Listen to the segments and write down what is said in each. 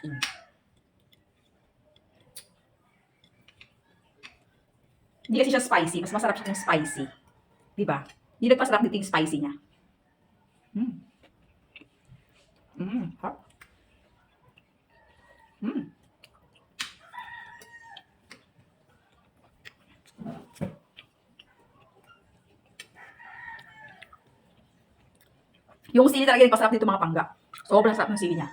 in. Hindi kasi siya spicy. Mas masarap siya kung spicy. Diba? Hindi nagpasarap dito yung spicy niya. Hot. Yung sili talaga yung pasarap dito mga pangga. Sobrang sarap ng sili niya.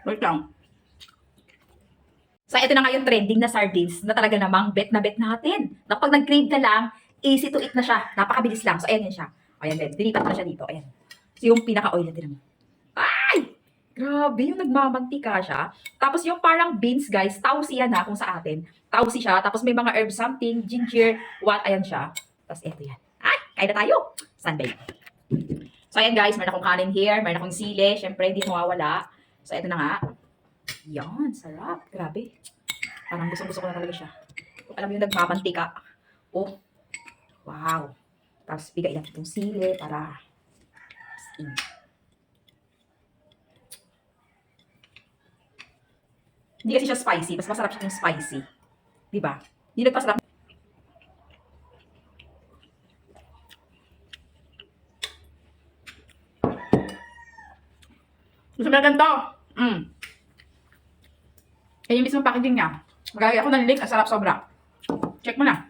Wait lang. So, ito na nga yung trending na sardines na talaga namang bet na bet natin. Na pag nag-crave ka lang, easy to eat na siya. Napakabilis lang. So, ayan yan siya. Ayan, bet. Dilipat ko na siya dito. Ayan. So, yung pinaka-oil na tinamo. Ay! Grabe, yung nagmamantika siya. Tapos yung parang beans, guys, tausi yan na kung sa atin. Tausi siya. Tapos may mga herbs something, ginger, what, ayan siya. Tapos ito yan. Ay! Kain na tayo! Sunday. So, ayan guys, meron akong kanin here, meron akong sili. Siyempre, hindi mawawala. So, ito na nga. Yan, sarap. Grabe. Parang gusto ko na talaga siya. Alam mo yung nagmamantika. Oh, wow. Tapos bigay lang itong sili para hindi kasi siya spicy. Mas masarap siya kung spicy. Diba? Hindi nagpasarap. Gusto mo na ganito? Yan yung mismo packaging niya. Magagaya ako ng link. Ang sarap sobra. Check mo na.